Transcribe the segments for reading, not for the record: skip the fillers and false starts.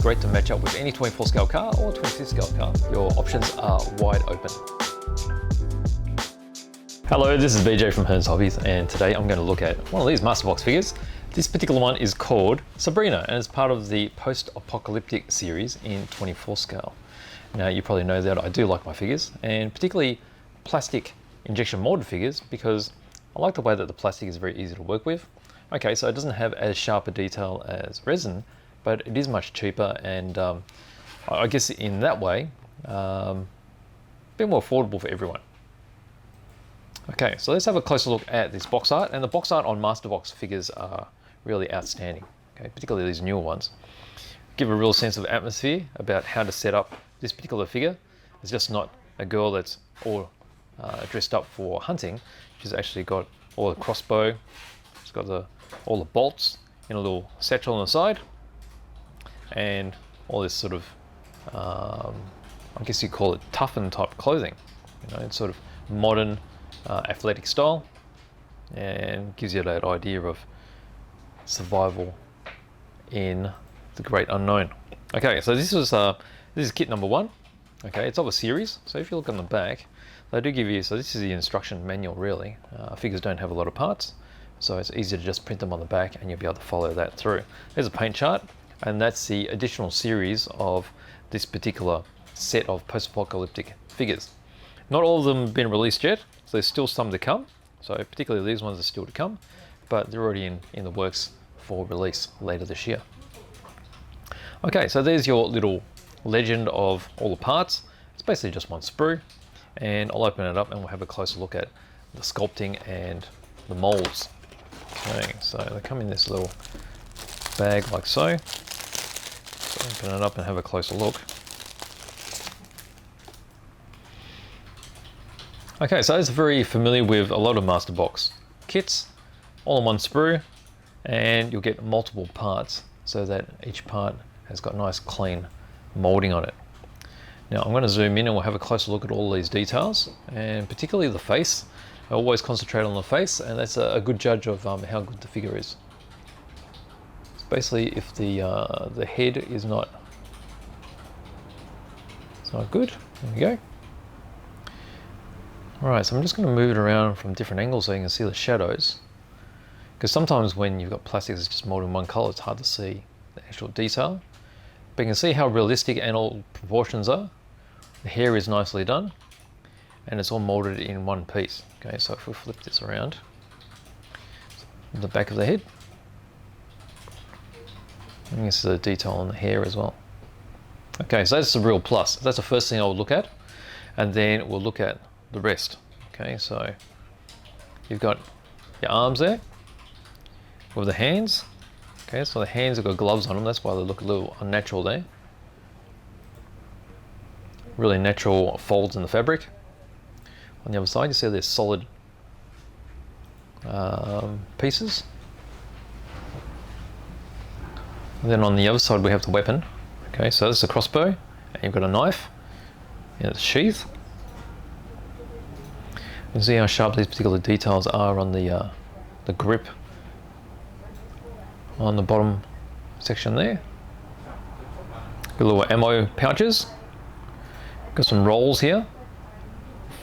Great to match up with any 24 scale car or 26 scale car. Your options are wide open. Hello, this is BJ from Hearns Hobbies, and today I'm going to look at one of these Masterbox figures. This particular one is called Sabrina, and it's part of the Post-apocalyptic series in 24 scale. Now, you probably know that I do like my figures, and particularly plastic injection molded figures, because I like the way that the plastic is very easy to work with. Okay, so it doesn't have as sharp a detail as resin, but it is much cheaper, and I guess in that way, a bit more affordable for everyone. Okay, so let's have a closer look at this box art, and the box art on Masterbox figures are really outstanding, okay, particularly these newer ones. Give a real sense of atmosphere about how to set up this particular figure. It's just not a girl that's all dressed up for hunting. She's actually got all the crossbow, she's got all the bolts in a little satchel on the side, and all this sort of, I guess you call it toughen type clothing. You know, it's sort of modern, athletic style, and gives you that idea of survival in the great unknown. Okay, so this is kit number 1. Okay, it's of a series. So if you look on the back, they do give you, so this is the instruction manual really. Figures don't have a lot of parts, so it's easy to just print them on the back and you'll be able to follow that through. There's a paint chart, and that's the additional series of this particular set of post-apocalyptic figures. Not all of them have been released yet, so there's still some to come. So particularly these ones are still to come, but they're already in the works for release later this year. Okay, so there's your little legend of all the parts. It's basically just one sprue, and I'll open it up and we'll have a closer look at the sculpting and the molds. Okay, so they come in this little bag like so. So open it up and have a closer look. Okay, so it's very familiar with a lot of Masterbox kits, all in one sprue, and you'll get multiple parts so that each part has got nice clean molding on it. Now I'm going to zoom in and we'll have a closer look at all these details, and particularly the face. I always concentrate on the face, and that's a good judge of how good the figure is. So basically, if the head is not good, there we go. Alright, so I'm just going to move it around from different angles so you can see the shadows. Because sometimes when you've got plastic that's just molded in one colour, it's hard to see the actual detail. But you can see how realistic and all proportions are. The hair is nicely done, and it's all molded in one piece. Okay, so if we flip this around, the back of the head, and this is the detail on the hair as well. Okay, so that's a real plus. That's the first thing I would look at, and then we'll look at the rest. Okay, so you've got your arms there with the hands. Okay, so the hands have got gloves on them, that's why they look a little unnatural there. Really natural folds in the fabric. On the other side, you see there's solid pieces. And then on the other side, we have the weapon. Okay, so this is a crossbow, and you've got a knife in its sheath. You can see how sharp these particular details are on the grip on the bottom section there. Got little ammo pouches. Got some rolls here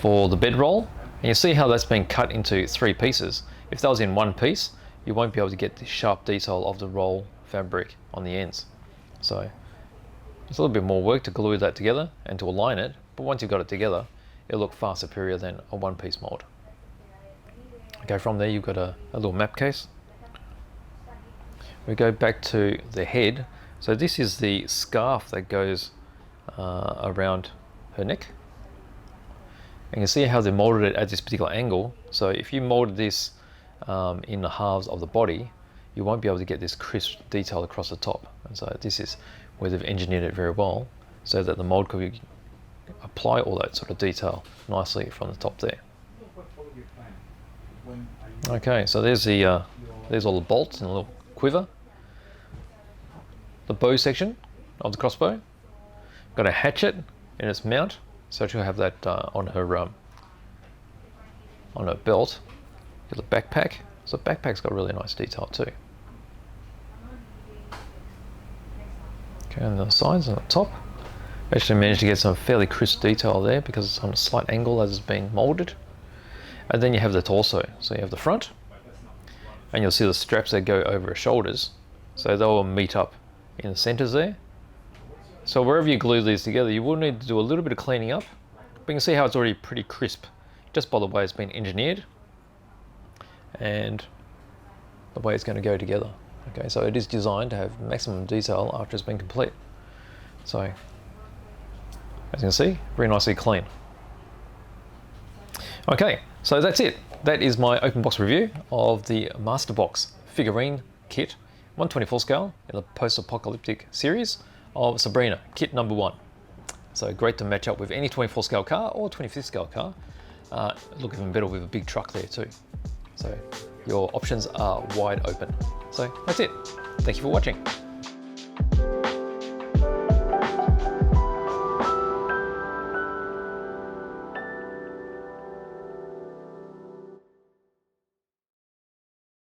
for the bedroll, and you see how that's been cut into 3 pieces. If that was in one piece, you won't be able to get the sharp detail of the roll fabric on the ends. So it's a little bit more work to glue that together and to align it, but once you've got it together, it'll look far superior than a one-piece mold. Okay, from there you've got a little map case. We go back to the head. So this is the scarf that goes around her neck. And you can see how they molded it at this particular angle. So if you molded this in the halves of the body, you won't be able to get this crisp detail across the top. And so this is where they've engineered it very well, so that the mold could apply all that sort of detail nicely from the top there. Okay, so there's all the bolts and a little quiver. The bow section of the crossbow. Got a hatchet in its mount, so she'll have that on her belt. Got the backpack. So the backpack's got really nice detail too. Okay, on the sides and the top. Actually managed to get some fairly crisp detail there because it's on a slight angle as it's being molded. And then you have the torso. So you have the front, and you'll see the straps that go over her shoulders. So they'll meet up in the centers there. So wherever you glue these together, you will need to do a little bit of cleaning up, but you can see how it's already pretty crisp just by the way it's been engineered and the way it's going to go together. Okay, so it is designed to have maximum detail after it's been complete. So as you can see, very nicely clean. Okay, so that's it. That is my open box review of the Masterbox figurine kit, 1/24 scale in the Post-apocalyptic series of Sabrina, kit number 1. So great to match up with any 24 scale car or 25th scale car. Look even better with a big truck there too. So your options are wide open. So that's it. Thank you for watching.